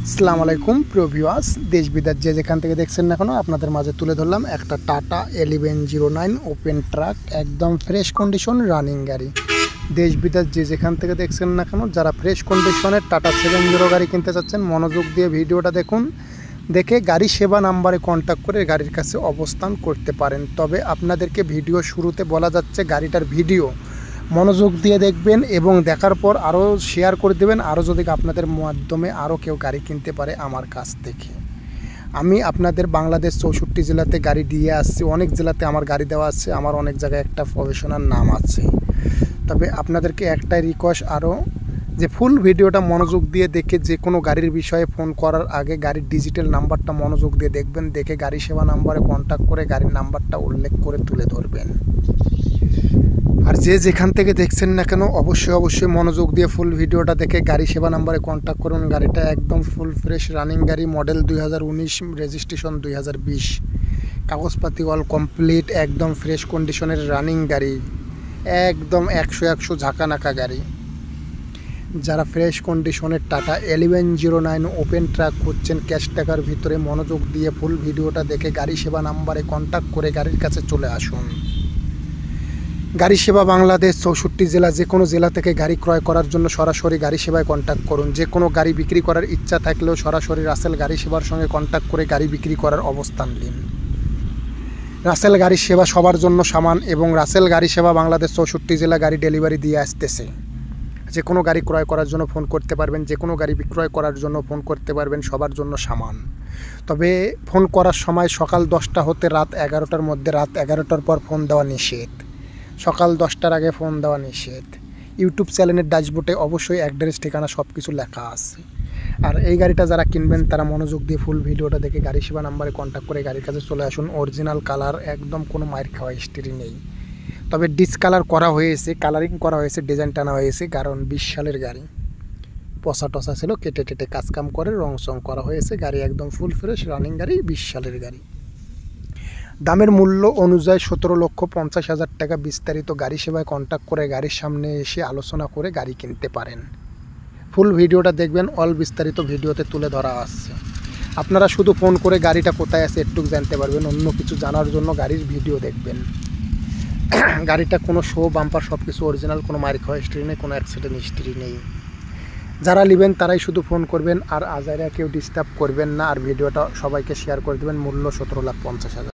আসসালামু আলাইকুম প্রিয় ভিউয়ার্স, দেশ বিদেশ যে যেখান থেকে দেখছেন না কেন আপনাদের মাঝে তুলে ধরলাম একটা টাটা 1109 ওপেন ট্রাক, একদম ফ্রেশ কন্ডিশন রানিং গাড়ি। দেশ বিদেশ যে যেখান থেকে দেখছেন না কেন যারা ফ্রেশ কন্ডিশনের টাটা 70 গাড়ি কিনতে চাচ্ছেন মনোযোগ দিয়ে ভিডিওটা দেখুন, দেখে গাড়ি সেবা নাম্বারে কন্ট্যাক্ট করে গাড়ির কাছে অবস্থান করতে পারেন। তবে আপনাদেরকে ভিডিও শুরুতে বলা যাচ্ছে গাড়িটার ভিডিও মনোযোগ দিয়ে দেখবেন এবং দেখার পর আরও শেয়ার করে দেবেন, আরও যদি আপনাদের মাধ্যমে আরও কেউ গাড়ি কিনতে পারে আমার কাছ থেকে। আমি আপনাদের বাংলাদেশ 64 জেলাতে গাড়ি দিয়ে আসছি, অনেক জেলাতে আমার গাড়ি দেওয়া আছে, আমার অনেক জায়গায় একটা প্রফেশনাল নাম আছে। তবে আপনাদেরকে একটাই রিকোয়েস্ট আরও, যে ফুল ভিডিওটা মনোযোগ দিয়ে দেখে যে কোনো গাড়ির বিষয়ে ফোন করার আগে গাড়ির ডিজিটাল নাম্বারটা মনোযোগ দিয়ে দেখবেন, দেখে গাড়ি সেবা নাম্বারে কন্ট্যাক্ট করে গাড়ির নাম্বারটা উল্লেখ করে তুলে ধরবেন। আর যে যেখান থেকে দেখছেন না কেন অবশ্যই মনোযোগ দিয়ে ফুল ভিডিওটা দেখে গাড়ি সেবা নাম্বারে কন্ট্যাক্ট করুন। গাড়িটা একদম ফুল ফ্রেশ রানিং গাড়ি, মডেল 2019, রেজিস্ট্রেশন 2020, কাগজপাতি অল কমপ্লিট, একদম ফ্রেশ কন্ডিশনের রানিং গাড়ি, একদম 100 ঝাঁকানাকা গাড়ি। যারা ফ্রেশ কন্ডিশনের টাটা 1109 ওপেন ট্রাক করছেন ক্যাশ টাকার ভিতরে, মনোযোগ দিয়ে ফুল ভিডিওটা দেখে গাড়ি সেবা নাম্বারে কন্ট্যাক্ট করে গাড়ির কাছে চলে আসুন। গাড়ি সেবা বাংলাদেশ 64 জেলা, যে কোনো জেলা থেকে গাড়ি ক্রয় করার জন্য সরাসরি গাড়ি সেবায় কন্ট্যাক্ট করুন। যে কোনো গাড়ি বিক্রি করার ইচ্ছা থাকলেও সরাসরি রাসেল গাড়ি সেবার সঙ্গে কন্ট্যাক্ট করে গাড়ি বিক্রি করার অবস্থান নিন। রাসেল গাড়ি সেবা সবার জন্য সমান এবং রাসেল গাড়ি সেবা বাংলাদেশ 64 জেলা গাড়ি ডেলিভারি দিয়ে আসতেছে। যে কোনো গাড়ি ক্রয় করার জন্য ফোন করতে পারবেন, যে কোনো গাড়ি বিক্রয় করার জন্য ফোন করতে পারবেন, সবার জন্য সমান। তবে ফোন করার সময় সকাল 10টা হতে রাত 11টার মধ্যে, রাত 11টার পর ফোন দেওয়া নিষেধ, সকাল 10টার আগে ফোন দেওয়া নিষেধ। ইউটিউব চ্যানেলের ড্যাশবোর্ডে অবশ্যই অ্যাড্রেস ঠিকানা সব কিছু লেখা আছে। আর এই গাড়িটা যারা কিনবেন তারা মনোযোগ দিয়ে ফুল ভিডিওটা দেখে গাড়ি সেবা নাম্বারে কন্ট্যাক্ট করে গাড়ির কাছে চলে আসুন। অরিজিনাল কালার, একদম কোনো মায়ের খাওয়া হিস্ট্রি নেই। তবে ডিসকালার করা হয়েছে, কালারিং করা হয়েছে, ডিজাইন টানা হয়েছে, কারণ 20 সালের গাড়ি, পচা টসা ছিল, কেটে কাজকাম করে রং চং করা হয়েছে। গাড়ি একদম ফুল ফ্রেশ রানিং গাড়ি, 20 সালের গাড়ি। দামের মূল্য অনুযায়ী 17,50,000 টাকা। বিস্তারিত গাড়ি সেবায় কন্ট্যাক্ট করে গাড়ির সামনে এসে আলোচনা করে গাড়ি কিনতে পারেন। ফুল ভিডিওটা দেখবেন, অল বিস্তারিত ভিডিওতে তুলে ধরা আছে। আপনারা শুধু ফোন করে গাড়িটা কোথায় আছে একটু জানতে পারবেন, অন্য কিছু জানার জন্য গাড়ির ভিডিও দেখবেন। গাড়িটা কোনো শো বাম্পার সব কিছু অরিজিনাল, কোনো মার খাওয়া হিস্ট্রি নেই, কোনো অ্যাক্সিডেন্ট হিস্ট্রি নেই। যারা নেবেন তারাই শুধু ফোন করবেন, আর আজাইরা কেউ ডিস্টার্ব করবেন না। আর ভিডিওটা সবাইকে শেয়ার করে দেবেন। মূল্য 17,50,000।